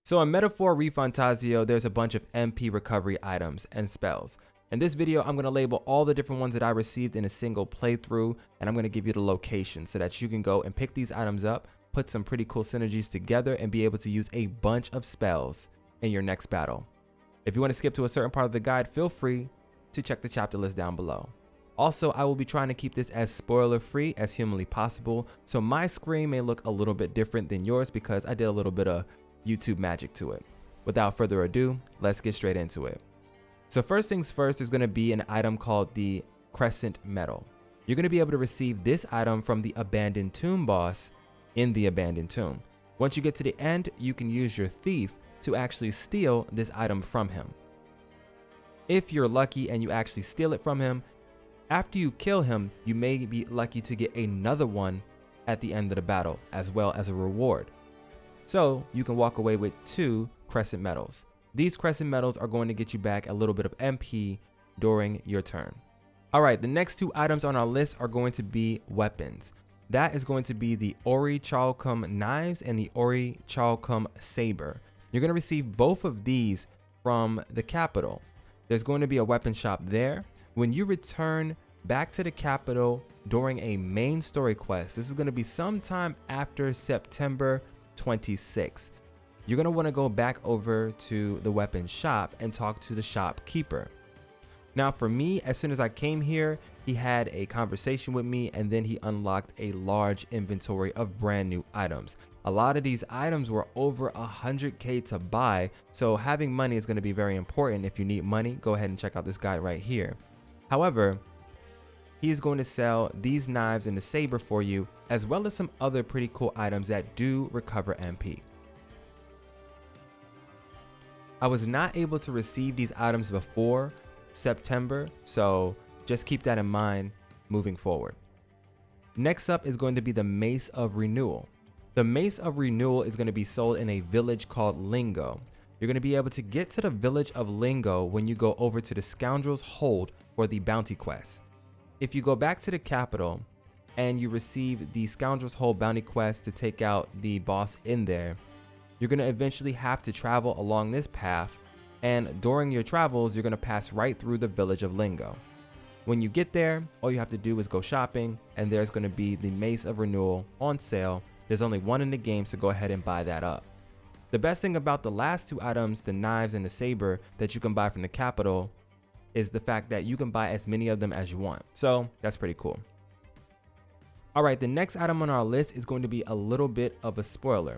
So in Metaphor ReFantazio, there's a bunch of MP recovery items and spells. In this video, I'm going to label all the different ones that I received in a single playthrough, and I'm going to give you the location so that you can go and pick these items up, put some pretty cool synergies together, and be able to use a bunch of spells in your next battle. If you want to skip to a certain part of the guide, feel free to check the chapter list down below. Also, I will be trying to keep this as spoiler-free as humanly possible, so my screen may look a little bit different than yours because I did a little bit of YouTube magic to it. Without further ado, let's get straight into it. So first things first, there's going to be an item called the Crecsent Medal. You're going to be able to receive this item from the Abandoned Tomb boss in the Abandoned Tomb. Once you get to the end, you can use your thief to actually steal this item from him. If you're lucky and you actually steal it from him, after you kill him, you may be lucky to get another one at the end of the battle, as well as a reward. So you can walk away with 2 Crecsent Medals. These Crecsent Medals are going to get you back a little bit of MP during your turn. Alright, the next 2 items on our list are going to be weapons. That is going to be the Orichalcum Knives and the Orichalcum Sabre. You're going to receive both of these from the capital. There's going to be a weapon shop there. When you return back to the capital during a main story quest, this is going to be sometime after September 26th. You're going to want to go back over to the weapon shop and talk to the shopkeeper. Now for me, as soon as I came here, he had a conversation with me and then he unlocked a large inventory of brand new items. A lot of these items were over 100k to buy, so having money is going to be very important. If you need money, go ahead and check out this guide right here. However, he's going to sell these knives and the saber for you, as well as some other pretty cool items that do recover MP. I was not able to receive these items before September, so just keep that in mind moving forward. Next up is going to be the Mace of Renewal. The Mace of Renewal is going to be sold in a village called Lingo. You're going to be able to get to the village of Lingo when you go over to the Scoundrel's Hold for the bounty quest. If you go back to the capital and you receive the Scoundrel's Hold bounty quest to take out the boss in there, you're going to eventually have to travel along this path, and during your travels, you're going to pass right through the village of Lingo. When you get there, all you have to do is go shopping, and there's going to be the Mace of Renewal on sale. There's only one in the game, so go ahead and buy that up. The best thing about the last 2 items, the knives and the saber that you can buy from the capital, is the fact that you can buy as many of them as you want. So that's pretty cool. Alright, the next item on our list is going to be a little bit of a spoiler.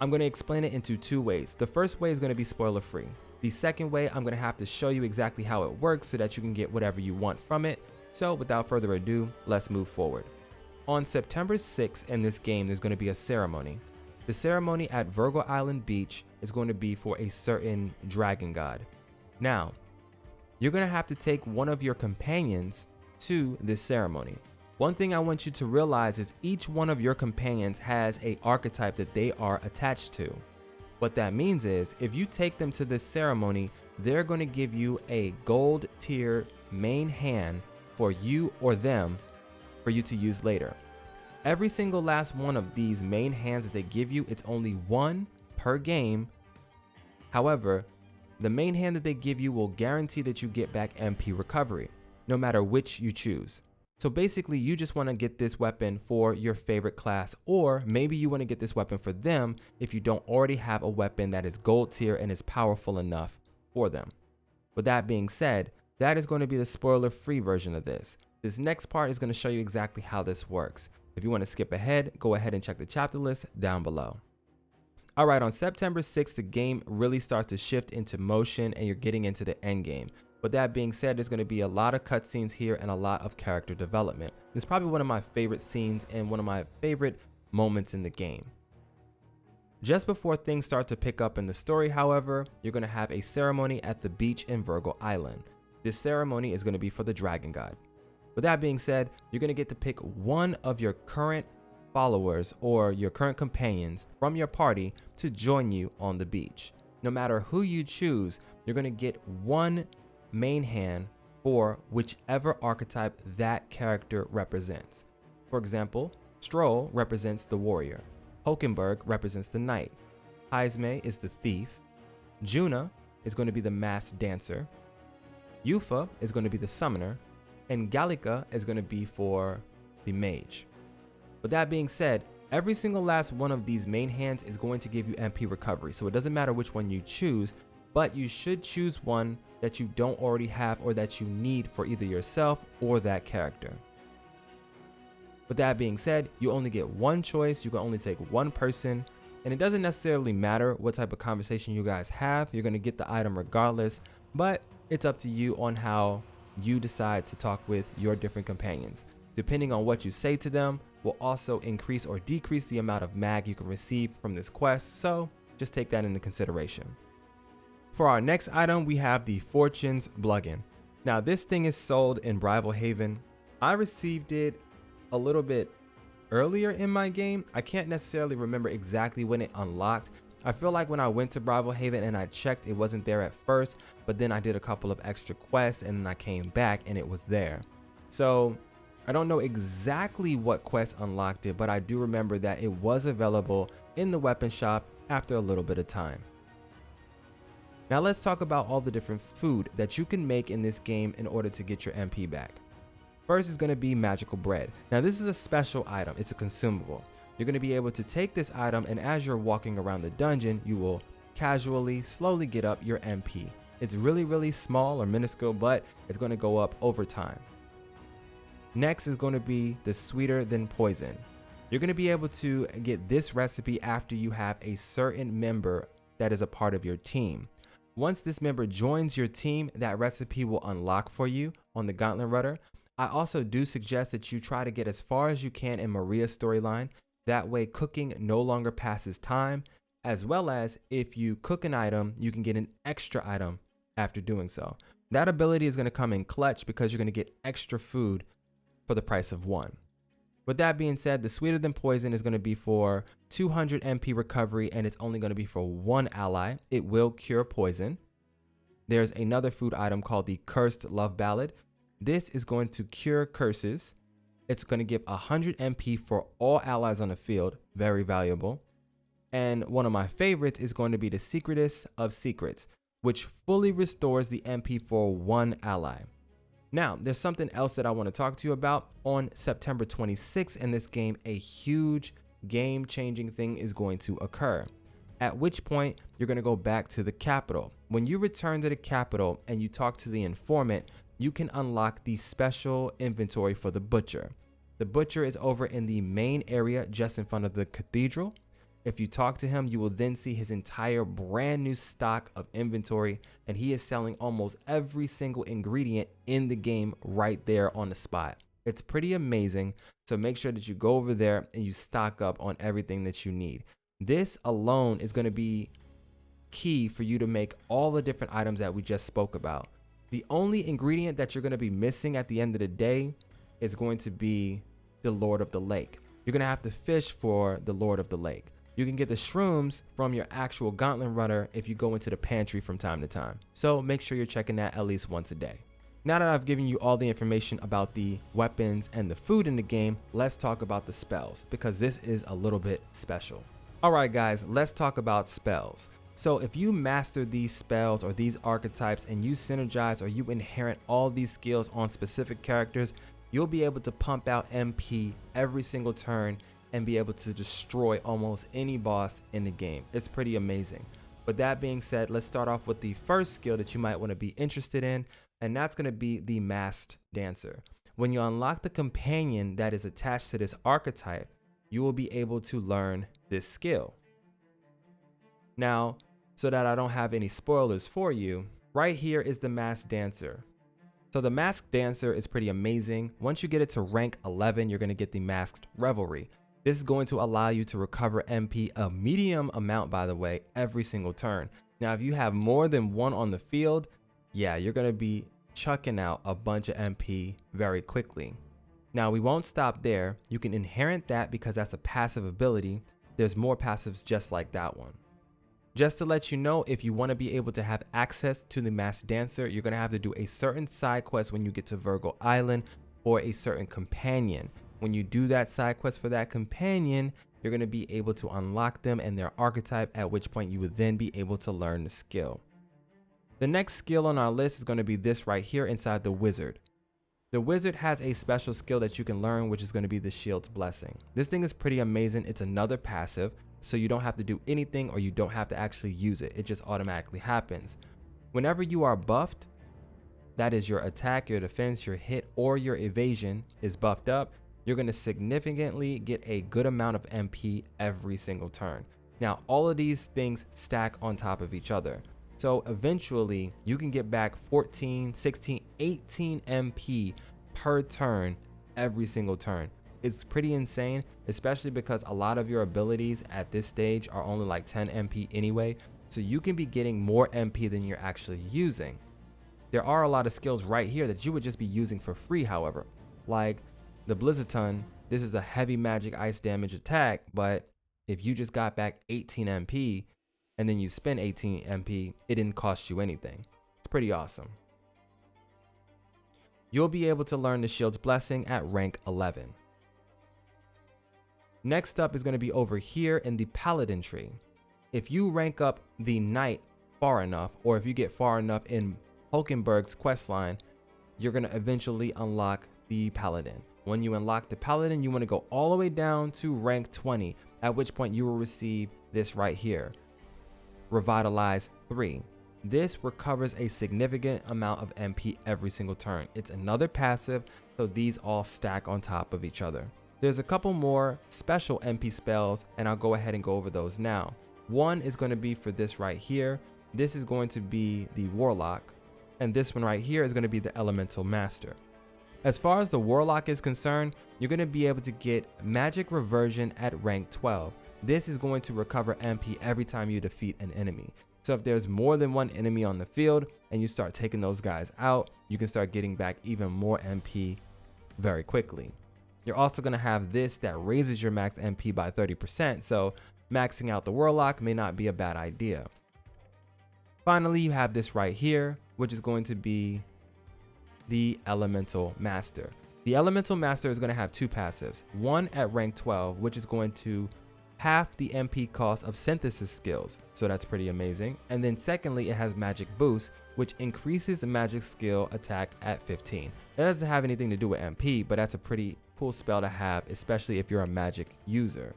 I'm going to explain it into 2 ways. The first way is going to be spoiler free. The second way, I'm going to have to show you exactly how it works so that you can get whatever you want from it. So without further ado, let's move forward. On September 6th in this game, there's going to be a ceremony. The ceremony at Virgo Island Beach is going to be for a certain dragon god. Now, you're going to have to take one of your companions to this ceremony. One thing I want you to realize is each one of your companions has an archetype that they are attached to. What that means is if you take them to this ceremony, they're going to give you a gold tier main hand for you or them for you to use later. Every single last one of these main hands that they give you, it's only 1 per game. However, the main hand that they give you will guarantee that you get back MP recovery, no matter which you choose. So basically, you just want to get this weapon for your favorite class, or maybe you want to get this weapon for them if you don't already have a weapon that is gold tier and is powerful enough for them. With that being said, that is going to be the spoiler-free version of this. This next part is going to show you exactly how this works. If you want to skip ahead, go ahead and check the chapter list down below. Alright, on September 6th, the game really starts to shift into motion and you're getting into the end game. With that being said, there's going to be a lot of cutscenes here and a lot of character development. It's probably one of my favorite scenes and one of my favorite moments in the game. Just before things start to pick up in the story, however, you're going to have a ceremony at the beach in Virgo Island. This ceremony is going to be for the dragon god. With that being said, you're going to get to pick one of your current followers or your current companions from your party to join you on the beach. No matter who you choose, you're going to get 1 main hand for whichever archetype that character represents. For example, Stroll represents the warrior, Hulkenberg represents the knight, Haizme is the thief. Juna is going to be the masked dancer. Yufa is going to be the summoner. And Gallica is going to be for the mage. With that being said, every single last one of these main hands is going to give you MP recovery. So it doesn't matter which one you choose, but you should choose one that you don't already have or that you need for either yourself or that character. With that being said, you only get one choice. You can only take one person, and it doesn't necessarily matter what type of conversation you guys have. You're going to get the item regardless, but it's up to you on how you decide to talk with your different companions. Depending on what you say to them will also increase or decrease the amount of mag you can receive from this quest, so just take that into consideration. For our next item, we have the Fortune's Bludgeon. Now this thing is sold in Brilehaven. I received it a little bit earlier in my game. I can't necessarily remember exactly when it unlocked. I feel like when I went to Brilehaven and I checked, it wasn't there at first, but then I did a couple of extra quests and then I came back and it was there. So I don't know exactly what quest unlocked it, but I do remember that it was available in the weapon shop after a little bit of time. Now let's talk about all the different food that you can make in this game in order to get your MP back. First is going to be magical bread. Now this is a special item. It's a consumable. You're going to be able to take this item, and as you're walking around the dungeon, you will casually, slowly get up your MP. It's really small or minuscule, but it's going to go up over time. Next is going to be the sweeter than poison. You're going to be able to get this recipe after you have a certain member that is a part of your team. Once this member joins your team, that recipe will unlock for you on the Gauntlet Rudder. I also do suggest that you try to get as far as you can in Maria's storyline. That way cooking no longer passes time, as well as if you cook an item, you can get an extra item after doing so. That ability is going to come in clutch because you're going to get extra food for the price of one. With that being said, the sweeter than poison is going to be for 200 MP recovery, and it's only going to be for one ally. It will cure poison. There's another food item called the Cursed Love Ballad. This is going to cure curses. It's going to give 100 MP for all allies on the field. Very valuable. And one of my favorites is going to be the Secretest of Secrets, which fully restores the MP for one ally. Now, there's something else that I want to talk to you about. On September 26th in this game, a huge game-changing thing is going to occur. At which point, you're going to go back to the capital. When you return to the capital and you talk to the informant, you can unlock the special inventory for the butcher. The butcher is over in the main area just in front of the cathedral. If you talk to him, you will then see his entire brand new stock of inventory, and he is selling almost every single ingredient in the game right there on the spot. It's pretty amazing, so make sure that you go over there and you stock up on everything that you need. This alone is going to be key for you to make all the different items that we just spoke about. The only ingredient that you're going to be missing at the end of the day is going to be the Lord of the Lake. You're going to have to fish for the Lord of the Lake. You can get the shrooms from your actual Gauntlet Runner if you go into the pantry from time to time. So make sure you're checking that at least once a day. Now that I've given you all the information about the weapons and the food in the game, let's talk about the spells, because this is a little bit special. Alright guys, let's talk about spells. So if you master these spells or these archetypes and you synergize or you inherit all these skills on specific characters, you'll be able to pump out MP every single turn and be able to destroy almost any boss in the game. It's pretty amazing. With that being said, let's start off with the first skill that you might want to be interested in, and that's going to be the Masked Dancer. When you unlock the companion that is attached to this archetype, you will be able to learn this skill. Now, so that I don't have any spoilers for you, right here is the Masked Dancer. So the Masked Dancer is pretty amazing. Once you get it to rank 11, you're going to get the Masked Revelry. This is going to allow you to recover MP, a medium amount by the way, every single turn. Now if you have more than one on the field, yeah, you're going to be chucking out a bunch of MP very quickly. Now we won't stop there. You can inherit that because that's a passive ability. There's more passives just like that one. Just to let you know, if you want to be able to have access to the Masked Dancer, you're going to have to do a certain side quest when you get to Virgo Island or a certain companion. When you do that side quest for that companion, you're going to be able to unlock them and their archetype, at which point you would then be able to learn the skill. The next skill on our list is going to be this right here inside the wizard. The wizard has a special skill that you can learn, which is going to be the Shield's Blessing. This thing is pretty amazing. It's another passive, so you don't have to do anything or you don't have to actually use it. It just automatically happens. Whenever you are buffed, that is your attack, your defense, your hit, or your evasion is buffed up, you're going to significantly get a good amount of MP every single turn. Now, all of these things stack on top of each other. So eventually you can get back 14, 16, 18 MP per turn every single turn. It's pretty insane, especially because a lot of your abilities at this stage are only like 10 MP anyway. So you can be getting more MP than you're actually using. There are a lot of skills right here that you would just be using for free, however, like the Blizzaton. This is a heavy magic ice damage attack, but if you just got back 18 MP and then you spend 18 MP, it didn't cost you anything. It's pretty awesome. You'll be able to learn the Shield's Blessing at rank 11. Next up is going to be over here in the Paladin tree. If you rank up the Knight far enough, or if you get far enough in Hulkenberg's questline, you're going to eventually unlock the Paladin. When you unlock the Paladin, you want to go all the way down to rank 20, at which point you will receive this right here, Revitalise 3. This recovers a significant amount of MP every single turn. It's another passive, so these all stack on top of each other. There's a couple more special MP spells, and I'll go ahead and go over those now. One is going to be for this right here. This is going to be the Warlock, and this one right here is going to be the Elemental Master. As far as the Warlock is concerned, you're going to be able to get Magic Reversion at rank 12. This is going to recover MP every time you defeat an enemy. So if there's more than one enemy on the field and you start taking those guys out, you can start getting back even more MP very quickly. You're also going to have this that raises your max MP by 30%, so maxing out the Warlock may not be a bad idea. Finally, you have this right here, which is going to be the Elemental Master. The Elemental Master is going to have two passives. One at rank 12, which is going to half the MP cost of synthesis skills, so that's pretty amazing. And then secondly, it has Magic Boost, which increases the magic skill attack at 15. That doesn't have anything to do with MP, but that's a pretty cool spell to have, especially if you're a magic user.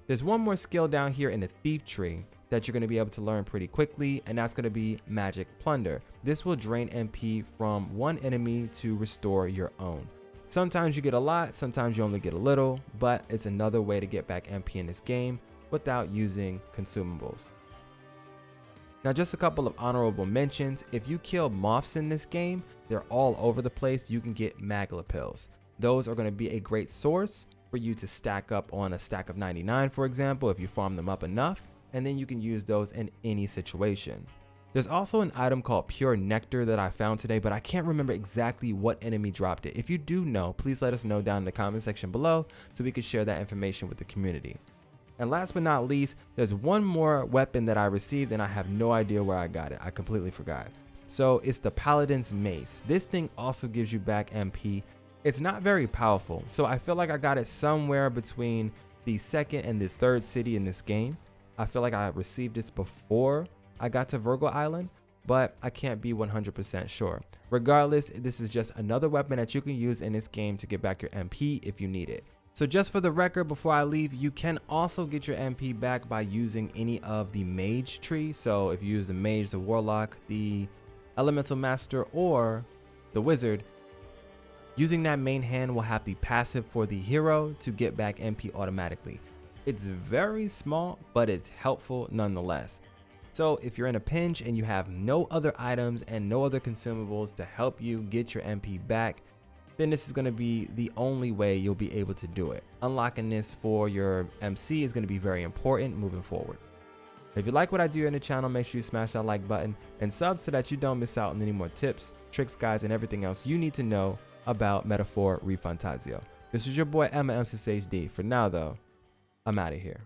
There's one more skill down here in the Thief tree that you're going to be able to learn pretty quickly, and that's going to be Magic Plunder. This will drain MP from one enemy to restore your own. Sometimes you get a lot, sometimes you only get a little, but it's another way to get back MP in this game without using consumables. Now, just a couple of honorable mentions. If you kill moths in this game, they're all over the place. You can get Magla Pills. Those are going to be a great source for you to stack up on a stack of 99, for example, if you farm them up enough, and then you can use those in any situation. There's also an item called Pure Nectar that I found today, but I can't remember exactly what enemy dropped it. If you do know, please let us know down in the comment section below so we can share that information with the community. And last but not least, there's one more weapon that I received and I have no idea where I got it. I completely forgot. So it's the Paladins Mace. This thing also gives you back MP. It's not very powerful, so I feel like I got it somewhere between the second and the third city in this game. I feel like I received this before I got to Virgo Island, but I can't be 100% sure. Regardless, this is just another weapon that you can use in this game to get back your MP if you need it. So just for the record, before I leave, you can also get your MP back by using any of the Mage tree. So if you use the Mage, the Warlock, the Elemental Master, or the Wizard, using that main hand will have the passive for the hero to get back MP automatically. It's very small, but it's helpful nonetheless. So if you're in a pinch and you have no other items and no other consumables to help you get your MP back, then this is going to be the only way you'll be able to do it. Unlocking this for your MC is going to be very important moving forward. If you like what I do on the channel, make sure you smash that like button and sub so that you don't miss out on any more tips, tricks, guides, and everything else you need to know about Metaphor ReFantazio. This is your boy Emma MCSHD. For now though, I'm out of here.